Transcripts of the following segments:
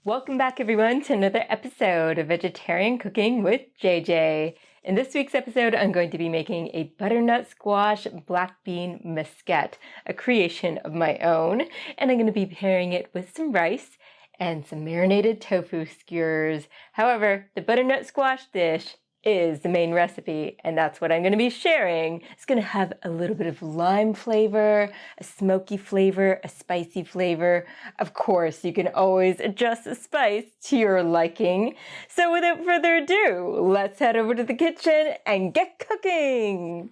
Welcome back everyone to another episode of Vegetarian Cooking with JJ. In this week's episode, I'm going to be making a butternut squash black bean mesquite, a creation of my own, and I'm going to be pairing it with some rice and some marinated tofu skewers. However, the butternut squash dish is the main recipe, and that's what I'm going to be sharing. It's going to have a little bit of lime flavor, a smoky flavor, a spicy flavor. Of course, you can always adjust the spice to your liking. So without further ado, let's head over to the kitchen and get cooking!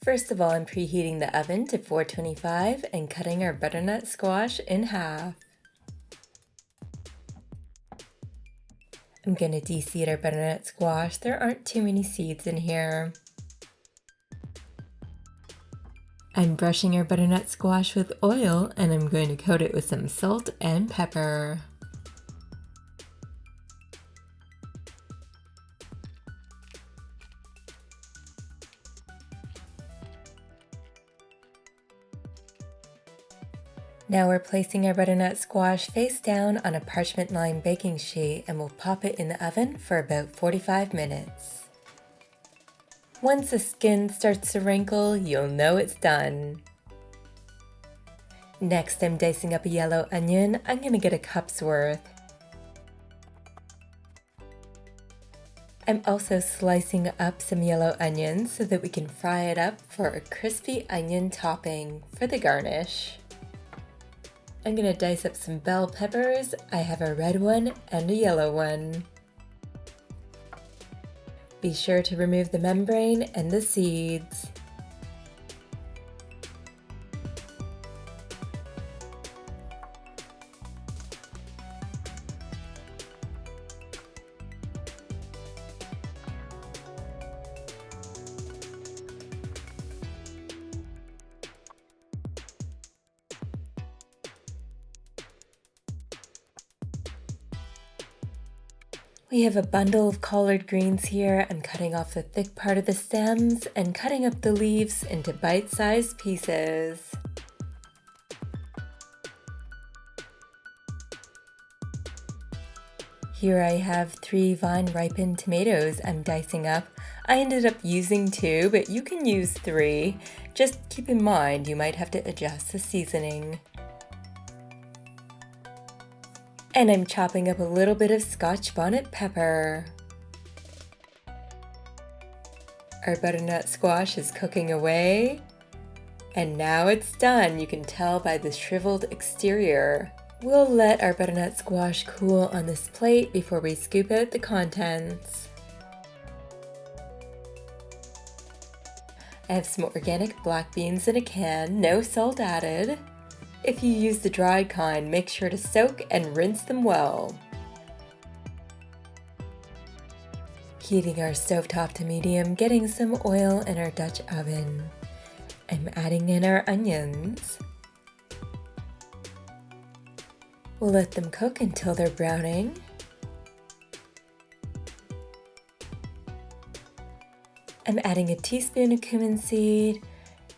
First of all, I'm preheating the oven to 425 and cutting our butternut squash in half. I'm going to de-seed our butternut squash. There aren't too many seeds in here. I'm brushing our butternut squash with oil and I'm going to coat it with some salt and pepper. Now we're placing our butternut squash face down on a parchment lined baking sheet and we'll pop it in the oven for about 45 minutes. Once the skin starts to wrinkle, you'll know it's done. Next, I'm dicing up a yellow onion. I'm going to get a cup's worth. I'm also slicing up some yellow onions so that we can fry it up for a crispy onion topping for the garnish. I'm going to dice up some bell peppers. I have a red one and a yellow one. Be sure to remove the membrane and the seeds. We have a bundle of collard greens here. I'm cutting off the thick part of the stems and cutting up the leaves into bite-sized pieces. Here I have 3 vine-ripened tomatoes I'm dicing up. I ended up using 2, but you can use 3. Just keep in mind you might have to adjust the seasoning. And I'm chopping up a little bit of Scotch Bonnet Pepper. Our butternut squash is cooking away. And now it's done. You can tell by the shriveled exterior. We'll let our butternut squash cool on this plate before we scoop out the contents. I have some organic black beans in a can, no salt added. If you use the dried kind, make sure to soak and rinse them well. Heating our stovetop to medium, getting some oil in our Dutch oven. I'm adding in our onions. We'll let them cook until they're browning. I'm adding a teaspoon of cumin seed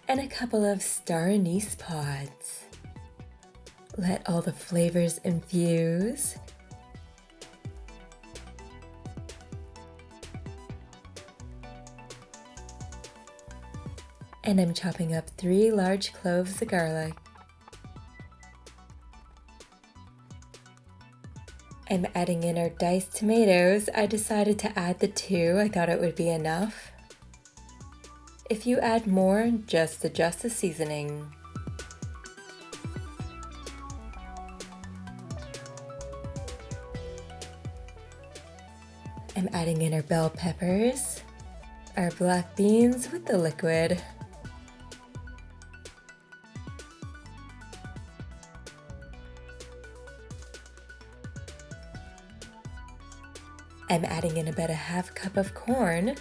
and a couple of star anise pods. Let all the flavors infuse. And I'm chopping up 3 large cloves of garlic. I'm adding in our diced tomatoes. I decided to add the 2. I thought it would be enough. If you add more, just adjust the seasoning. I'm adding in our bell peppers, our black beans with the liquid. I'm adding in about a half cup of corn.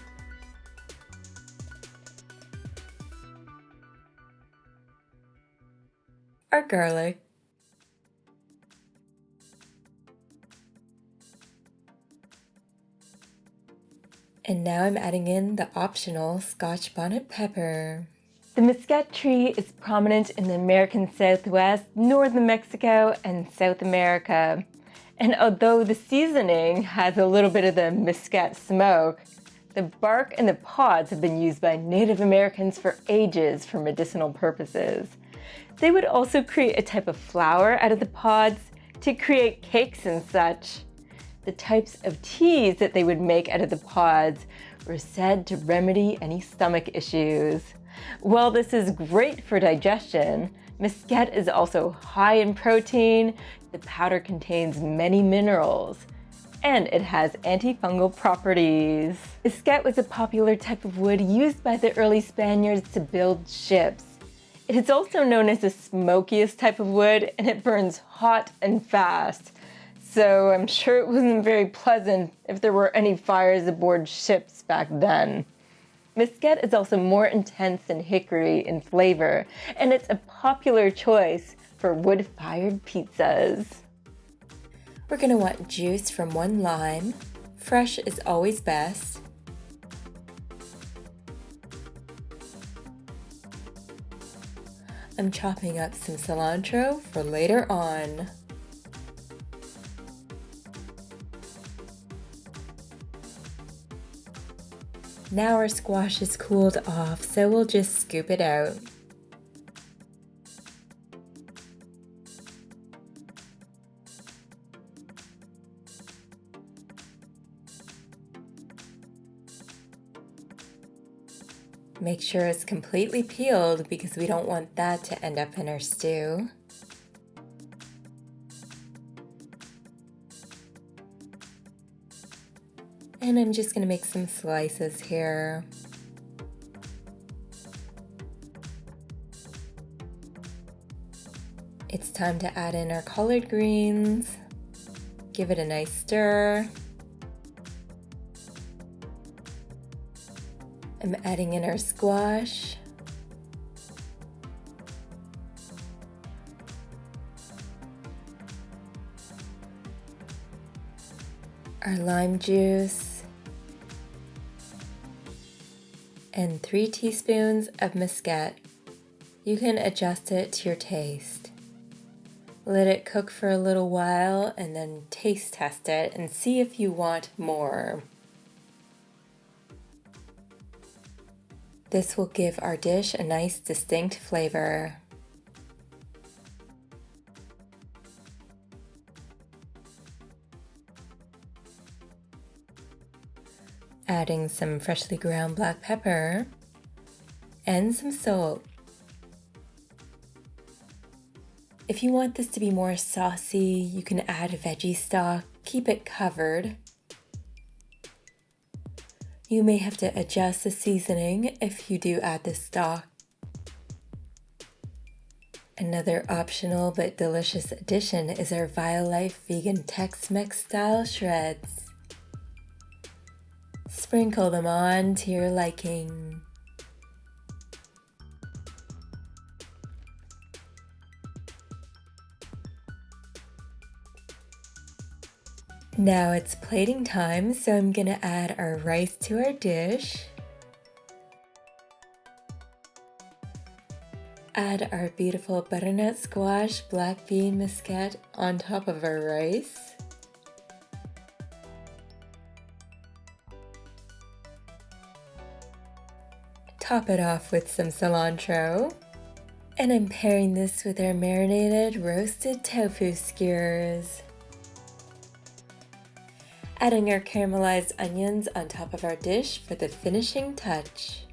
Our garlic. And now I'm adding in the optional Scotch Bonnet Pepper. The mesquite tree is prominent in the American Southwest, northern Mexico, and South America. And although the seasoning has a little bit of the mesquite smoke, the bark and the pods have been used by Native Americans for ages for medicinal purposes. They would also create a type of flour out of the pods to create cakes and such. The types of teas that they would make out of the pods were said to remedy any stomach issues. While this is great for digestion, mesquite is also high in protein, the powder contains many minerals, and it has antifungal properties. Mesquite was a popular type of wood used by the early Spaniards to build ships. It is also known as the smokiest type of wood, and it burns hot and fast. So I'm sure it wasn't very pleasant if there were any fires aboard ships back then. Mesquite is also more intense than hickory in flavor, and it's a popular choice for wood-fired pizzas. We're going to want juice from 1 lime. Fresh is always best. I'm chopping up some cilantro for later on. Now our squash is cooled off, so we'll just scoop it out. Make sure it's completely peeled because we don't want that to end up in our stew. And I'm just going to make some slices here. It's time to add in our collard greens. Give it a nice stir. I'm adding in our squash. Our lime juice. And 3 teaspoons of mesquite. You can adjust it to your taste. Let it cook for a little while and then taste test it and see if you want more. This will give our dish a nice distinct flavor. Adding some freshly ground black pepper and some salt. If you want this to be more saucy, you can add veggie stock. Keep it covered. You may have to adjust the seasoning if you do add the stock. Another optional but delicious addition is our Violife vegan Tex Mex style shreds. Sprinkle them on to your liking. Now it's plating time, so I'm gonna add our rice to our dish. Add our beautiful butternut squash black bean mesquite on top of our rice. Top it off with some cilantro. And I'm pairing this with our marinated roasted tofu skewers. Adding our caramelized onions on top of our dish for the finishing touch.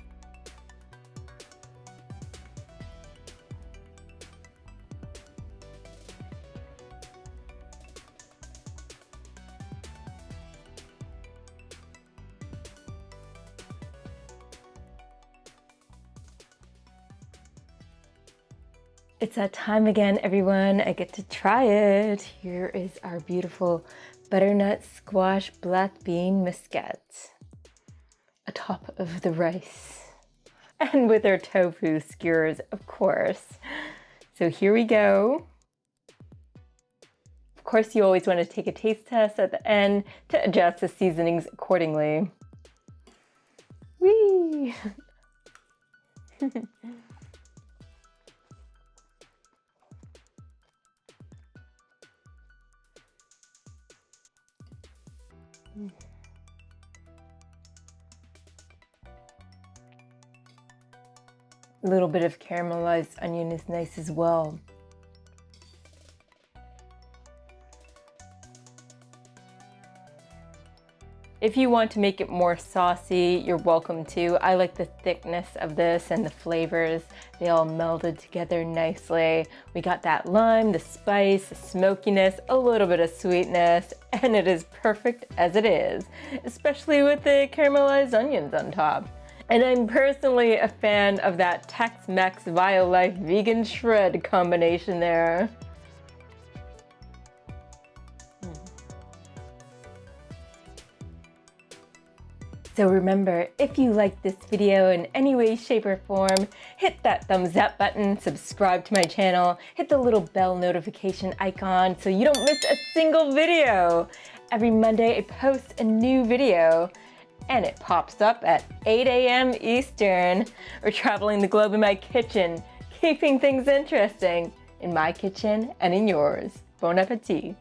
It's that time again, everyone. I get to try it. Here is our beautiful butternut squash black bean mesquite atop of the rice. And with our tofu skewers, of course. So here we go. Of course, you always want to take a taste test at the end to adjust the seasonings accordingly. Whee! A little bit of caramelized onion is nice as well. If you want to make it more saucy, you're welcome to. I like the thickness of this and the flavors. They all melded together nicely. We got that lime, the spice, the smokiness, a little bit of sweetness, and it is perfect as it is, especially with the caramelized onions on top. And I'm personally a fan of that Tex Mex Violife vegan shred combination there. So remember, if you like this video in any way, shape, or form, hit that thumbs up button, subscribe to my channel, hit the little bell notification icon so you don't miss a single video. Every Monday I post a new video and it pops up at 8 a.m. Eastern. We're traveling the globe in my kitchen, keeping things interesting in my kitchen and in yours. Bon appetit.